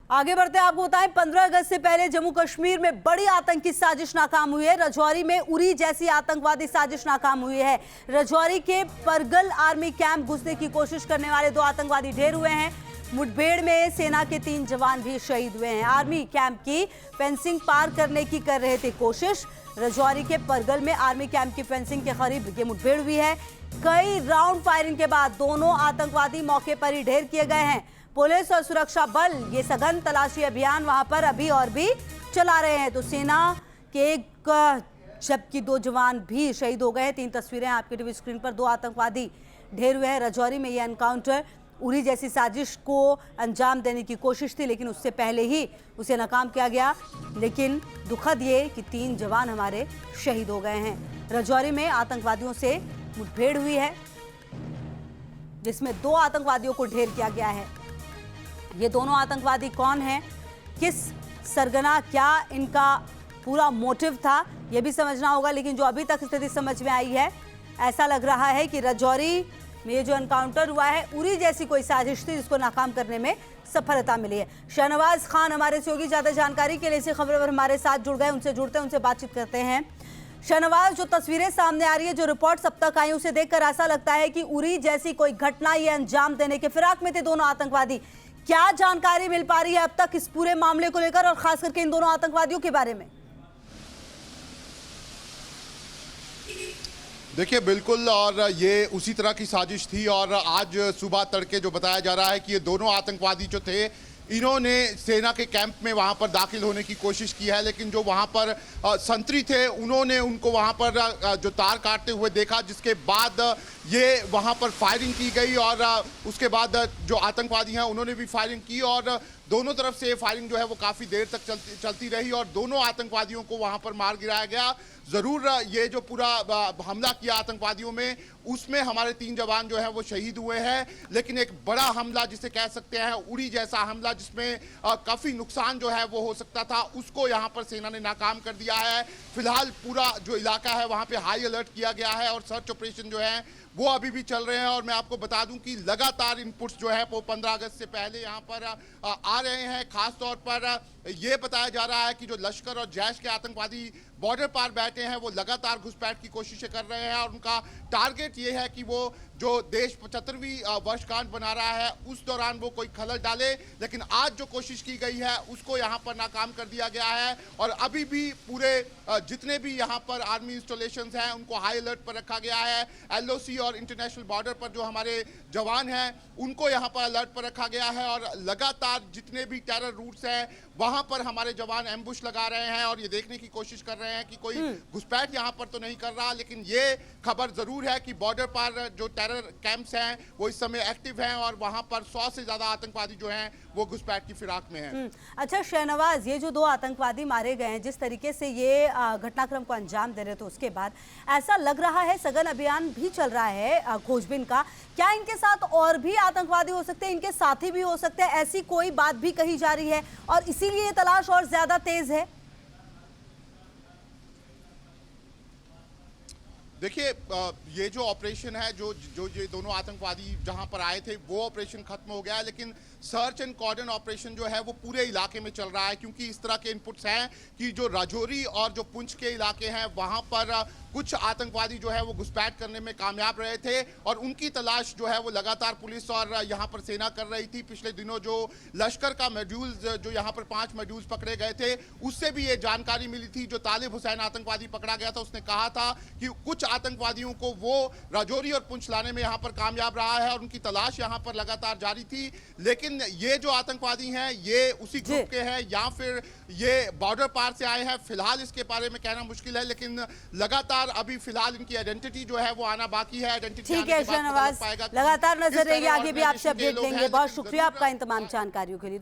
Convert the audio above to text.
आगे बढ़ते आपको बताएं, 15 अगस्त से पहले जम्मू कश्मीर में बड़ी आतंकी साजिश नाकाम हुई है। रजौरी में उरी जैसी आतंकवादी साजिश नाकाम हुई है। रजौरी के परगल आर्मी कैंप घुसने की कोशिश करने वाले 2 आतंकवादी ढेर हुए हैं। मुठभेड़ में सेना के 3 जवान भी शहीद हुए हैं। आर्मी कैंप की फेंसिंग पार करने की कर रहे थे कोशिश। रजौरी के परगल में आर्मी कैंप की फेंसिंग के करीब ये मुठभेड़ हुई है। कई राउंड फायरिंग के बाद दोनों आतंकवादी मौके पर ही ढेर किए गए हैं। पुलिस और सुरक्षा बल ये सघन तलाशी अभियान वहां पर अभी और भी चला रहे हैं। तो सेना के जबकि 2 जवान भी शहीद हो गए हैं। 3 तस्वीरें आपके टीवी स्क्रीन पर। 2 आतंकवादी ढेर हुए हैं। रजौरी में यह एनकाउंटर उरी जैसी साजिश को अंजाम देने की कोशिश थी, लेकिन उससे पहले ही उसे नाकाम किया गया। लेकिन दुखद ये कि 3 जवान हमारे शहीद हो गए हैं। रजौरी में आतंकवादियों से मुठभेड़ हुई है, जिसमें 2 आतंकवादियों को ढेर किया गया है। ये दोनों आतंकवादी कौन हैं, किस सरगना, क्या इनका पूरा मोटिव था, ये भी समझना होगा। लेकिन जो अभी तक स्थिति समझ में आई है, ऐसा लग रहा है कि रजौरी में ये जो एनकाउंटर हुआ है, उरी जैसी कोई साजिश थी जिसको नाकाम करने में सफलता मिली है। शहनवाज खान हमारे सहयोगी ज्यादा जानकारी के लिए इसी खबर पर हमारे साथ जुड़ गए, उनसे जुड़ते हैं, उनसे बातचीत करते हैं। शहनवाज, जो तस्वीरें सामने आ रही है, जो रिपोर्ट्स अब तक आई, उसे देखकर ऐसा लगता है कि उरी जैसी कोई घटना ये अंजाम देने के फिराक में थे दोनों आतंकवादी। क्या जानकारी मिल पा रही है अब तक इस पूरे मामले को लेकर और खास करके इन दोनों आतंकवादियों के बारे में? देखिए बिल्कुल, और ये उसी तरह की साजिश थी। और आज सुबह तड़के जो बताया जा रहा है कि ये दोनों आतंकवादी जो थे, इन्होंने सेना के कैंप में वहां पर दाखिल होने की कोशिश की है, लेकिन जो वहां पर संतरी थे उन्होंने उनको वहां पर जो तार काटते हुए देखा, जिसके बाद ये वहां पर फायरिंग की गई। और उसके बाद जो आतंकवादी हैं उन्होंने भी फायरिंग की और दोनों तरफ से फायरिंग जो है वो काफ़ी देर तक चलती रही और दोनों आतंकवादियों को वहां पर मार गिराया गया। ज़रूर ये जो पूरा हमला किया आतंकवादियों में, उसमें हमारे 3 जवान जो है वो शहीद हुए हैं, लेकिन एक बड़ा हमला जिसे कह सकते हैं, उरी जैसा हमला जिसमें काफ़ी नुकसान जो है वो हो सकता था, उसको यहाँ पर सेना ने नाकाम कर दिया है। फिलहाल पूरा जो इलाका है वहाँ पे हाई अलर्ट किया गया है और सर्च ऑपरेशन जो है वो अभी भी चल रहे हैं। और मैं आपको बता दूं कि लगातार इनपुट्स जो है वो 15 अगस्त से पहले यहाँ पर आ रहे हैं। खास तौर पर ये बताया जा रहा है कि जो लश्कर और जैश के आतंकवादी बॉर्डर पार बैठे हैं वो लगातार घुसपैठ की कोशिशें कर रहे हैं और उनका टारगेट ये है कि वो जो देश 75वीं वर्षगांठ बना रहा है उस दौरान वो कोई खलल डाले। लेकिन आज जो कोशिश की गई है उसको यहाँ पर नाकाम कर दिया गया है और अभी भी पूरे जितने भी यहाँ पर आर्मी इंस्टॉलेशंस हैं उनको हाई अलर्ट पर रखा गया है। LOC और इंटरनेशनल बॉर्डर पर जो हमारे जवान हैं उनको यहाँ पर अलर्ट पर रखा गया है और लगातार जितने भी टेरर रूट्स हैं वहाँ पर हमारे जवान एम्बुश लगा रहे हैं और ये देखने की कोशिश कर रहे हैं कि कोई घुसपैठ यहाँ पर तो नहीं कर रहा। लेकिन ये खबर जरूर है कि बॉर्डर पर जो टेरर कैंप्स हैं वो इस समय एक्टिव हैं और वहाँ पर 100 से ज़्यादा आतंकवादी जो हैं वो घुसपैठ की फिराक में हैं। अच्छा शहनवाज, ये जो 2 आतंकवादी मारे गए हैं, जिस तरीके से ये घटनाक्रम को अंजाम दे रहे थे, उसके बाद ऐसा लग रहा है सघन अभियान भी चल रहा है खोजबीन का। क्या इनके साथ और भी आतंकवादी हो सकते हैं, इनके साथी भी हो सकते हैं, ऐसी कोई बात भी कही जा रही है और इसीलिए ये तलाश और ज्यादा तेज है? देखिए ये जो ऑपरेशन है, जो ये दोनों आतंकवादी जहां पर आए थे वो ऑपरेशन खत्म हो गया है, लेकिन सर्च एंड कॉर्डन ऑपरेशन जो है वो पूरे इलाके में चल रहा है। क्योंकि इस तरह के इनपुट्स हैं कि जो राजौरी और जो पुंछ के इलाके हैं वहां पर कुछ आतंकवादी जो है वो घुसपैठ करने में कामयाब रहे थे और उनकी तलाश जो है वो लगातार पुलिस और यहाँ पर सेना कर रही थी। पिछले दिनों जो लश्कर का मॉड्यूल्स जो यहाँ पर 5 मॉड्यूल्स पकड़े गए थे, उससे भी ये जानकारी मिली थी। जो तालिब हुसैन आतंकवादी पकड़ा गया था उसने कहा था कि कुछ आतंकवादियों को वो राजौरी और पुंछ लाने में यहाँ पर कामयाब रहा है और उनकी तलाश यहाँ पर लगातार जारी थी। लेकिन ये जो आतंकवादी हैं ये उसी ग्रुप के हैं या फिर ये बॉर्डर पार से आए हैं, फिलहाल इसके बारे में कहना मुश्किल है। लेकिन लगातार अभी फिलहाल इनकी आइडेंटिटी जो है वो आना बाकी है। आइडेंटिटी ठीक है शहनवाज, लगातार नजर रहेगी, आगे भी आपसे अपडेट देंगे। बहुत शुक्रिया आपका इन तमाम जानकारियों के लिए।